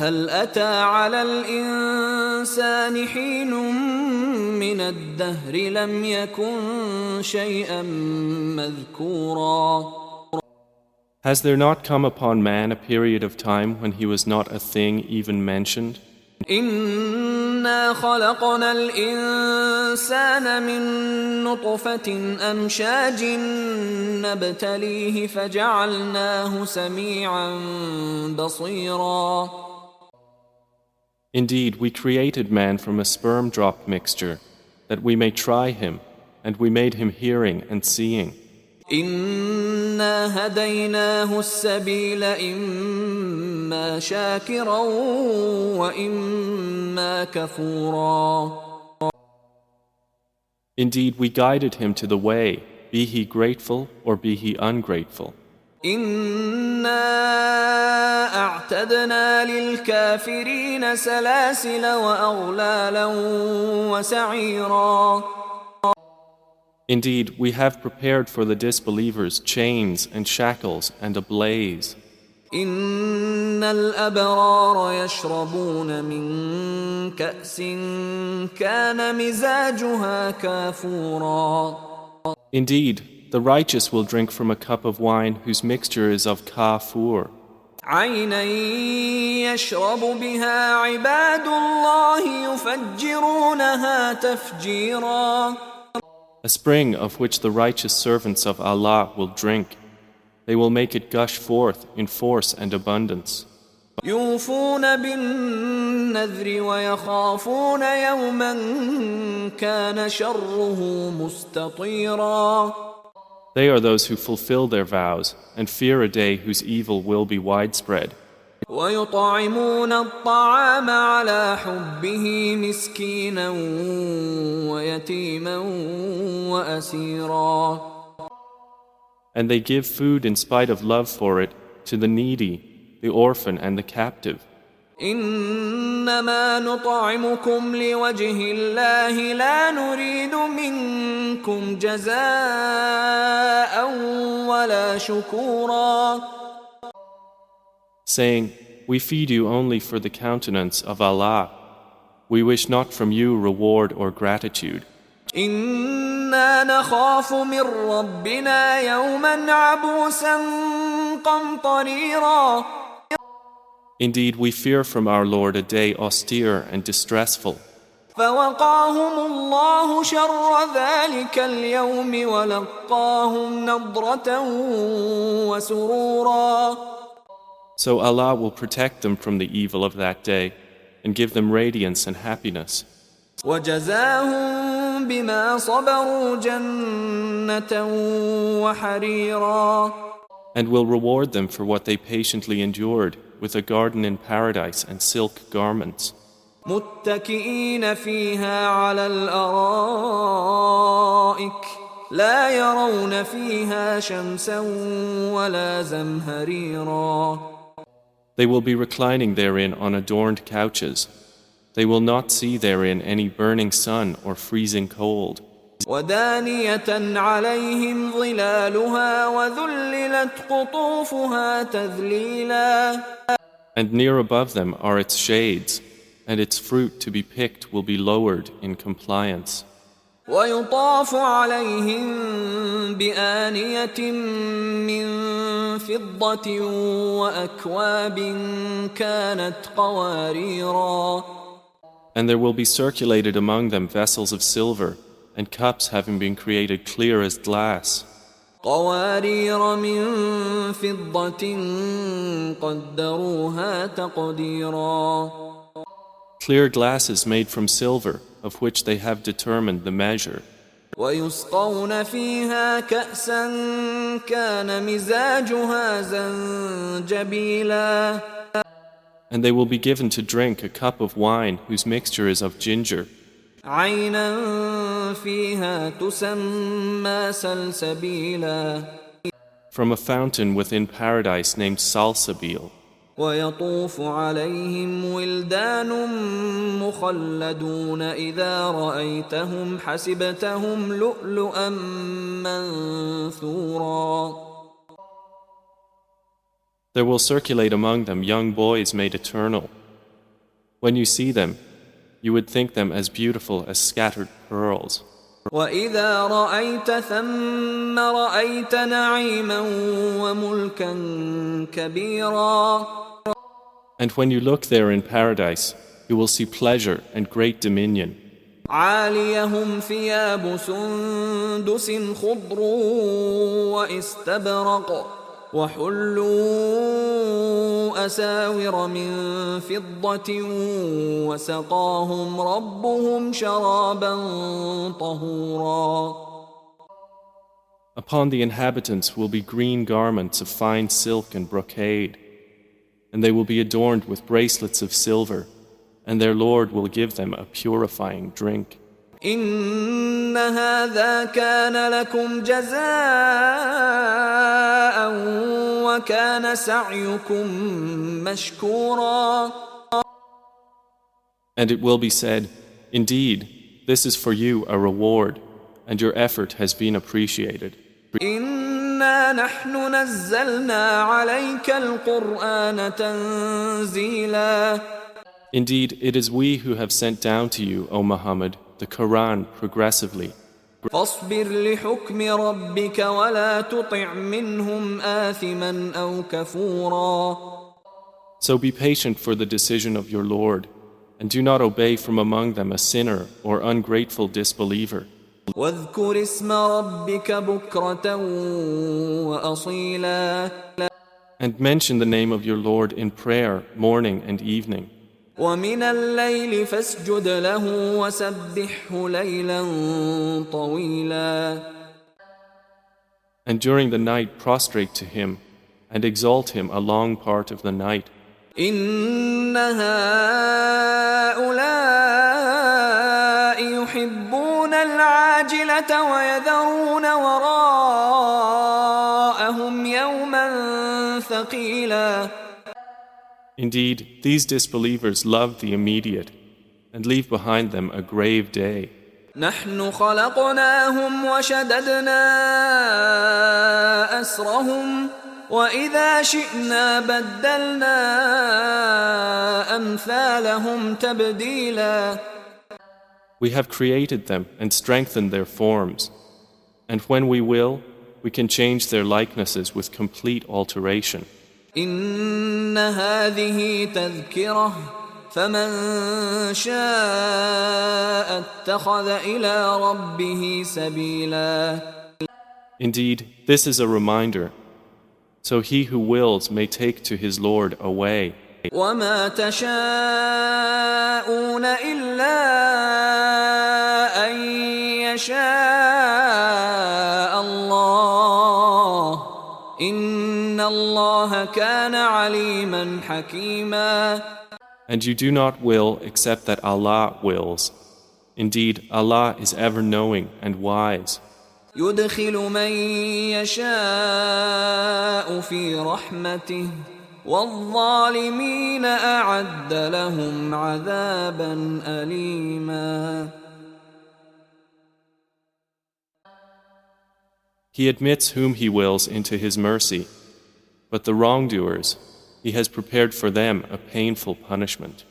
هل أتى على الإنسان حين من الدهر لم يكن شيئا مذكورا. Has there not come upon man a period of time when he was not a thing even mentioned? إنا خلقنا الإنسان من نطفة أمشاج نبتليه فجعلناه سميعا بصيرا. Indeed, we created man from a sperm drop mixture, that we may try him, and we made him hearing and seeing. إنا هديناه السبيل إما شاكرا وإما كفورا. Indeed, we guided him to the way, be he grateful or be he ungrateful. إنا أعتدنا للكافرين سلاسل وأغلالا وسعيرا. Indeed, we have prepared for the disbelievers chains and shackles and a blaze. إن الأبرار يشربون من كأس كان مزاجها كافورا. Indeed, the righteous will drink from a cup of wine whose mixture is of kafur. عينا يشرب بها عباد الله يفجرونها تفجيرا. A spring of which the righteous servants of Allah will drink. They will make it gush forth in force and abundance. يوفون بالنذر ويخافون يوما كان شره مستطيرا. They are those who fulfill their vows and fear a day whose evil will be widespread. ويطعمون الطعام على حبه مسكينا ويتيما وأسيرا. And they give food in spite of love for it to the needy, the orphan and the captive. إنما نطعمكم لوجه الله لا نريد منكم جزاء ولا شكورا. Saying, we feed you only for the countenance of Allah. We wish not from you reward or gratitude. إنا نخاف من ربنا يوما عبوسا قمطريرا. Indeed, we fear from our Lord a day austere and distressful. فوقاهم الله شر ذلك اليوم ولقاهم نضرة وسرورا. So Allah will protect them from the evil of that day and give them radiance and happiness. وجزاهم بما صبروا جنة وحريرا. And will reward them for what they patiently endured with a garden in paradise and silk garments. متكئين فيها على الأرائك لا يرون فيها شمسا ولا زمهريرا. They will be reclining therein on adorned couches. They will not see therein any burning sun or freezing cold. ودانية عليهم ظلالها وذللت قطوفها تذليلا. And near above them are its shades, and its fruit to be picked will be lowered in compliance. ويطاف عليهم بآنية من فضة وأكواب كانت قواريرا. And there will be circulated among them vessels of silver, and cups having been created clear as glass. قوارير من فضة قدروها تقديرا. Clear glasses made from silver, of which they have determined the measure. ويسقون فيها كأسا كان مزاجها زنجبيلا. And they will be given to drink a cup of wine whose mixture is of ginger. عينا فيها تسمى سلسبيلا. From a fountain within paradise named Salsabil. ويطوف عليهم ولدان مخلدون إذا رأيتهم حسبتهم لؤلؤا منثورا. There will circulate among them young boys made eternal. When you see them, you would think them as beautiful as scattered pearls. وإذا رأيت ثم رأيت نعيما وملكا كبيرا. And when you look there in paradise, you will see pleasure and great dominion. عاليهم ثياب سندس خضر واستبرق وحلوا أساور من فضة وسقاهم ربهم شرابا طهورا. Upon the inhabitants will be green garments of fine silk and brocade, and they will be adorned with bracelets of silver, and their Lord will give them a purifying drink. إن هذا كان لكم جزاء وكان سعيكم مشكورا. And it will be said, indeed, this is for you a reward, and your effort has been appreciated. إنا نحن نزلنا عليك القرآن تنزيلا. Indeed, it is we who have sent down to you, O Muhammad, the Quran progressively. فاصبر لحكم ربك ولا تطع منهم آثما أو كفورا. So be patient for the decision of your Lord, and do not obey from among them a sinner or ungrateful disbeliever. واذكر اسم ربك بكرة وأصيلا. And mention the name of your Lord in prayer, morning and evening. ومن الليل فاسجد له وسبحه ليلا طويلا. And during the night prostrate to him, and exalt him a long part of the night. إن هؤلاء يحبون العاجلة ويذرون وراءهم يوما ثقيلا. Indeed, these disbelievers love the immediate and leave behind them a grave day. نحن خلقناهم وشددنا أسرهم وإذا شئنا بدلنا أمثالهم تبديلا. We have created them and strengthened their forms, and when we will, we can change their likenesses with complete alteration. إن هذه تذكرة فمن شاء اتخذ إلى ربه سبيلا. Indeed, this is a reminder, so he who wills may take to his Lord a way. وما تشاءون إلا أن يشاء الله إن الله كان عليما حكيما. And you do not will except that Allah wills. Indeed, Allah is ever knowing and wise. يدخل من يشاء في رحمته والظالمين أعد لهم عذابا أليما. He admits whom He wills into His mercy, but the wrongdoers, He has prepared for them a painful punishment.